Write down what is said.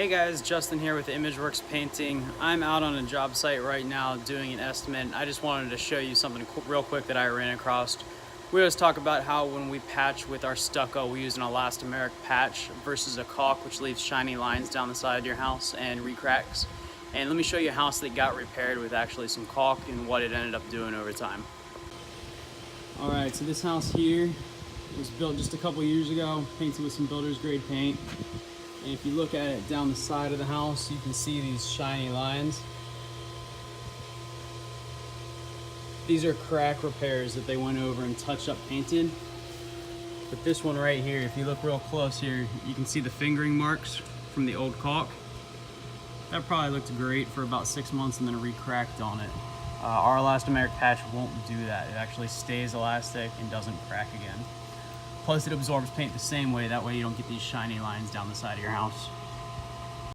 Hey guys, Justin here with ImageWorks Painting. I'm out on a job site right now doing an estimate. I just wanted to show you something real quick that I ran across. We always talk about how when we patch with our stucco, we use an elastomeric patch versus a caulk, which leaves shiny lines down the side of your house and recracks. And let me show you a house that got repaired with actually some caulk and what it ended up doing over time. All right, so this house here was built just a couple years ago, painted with some builder's grade paint. And if you look at it down the side of the house, you can see these shiny lines. These are crack repairs that they went over and touched up painted. But this one right here, if you look real close here, you can see the fingering marks from the old caulk. That probably looked great for about 6 months and then re-cracked on it. Our elastomeric patch won't do that. It actually stays elastic and doesn't crack again. Plus it absorbs paint the same way, that way you don't get these shiny lines down the side of your house.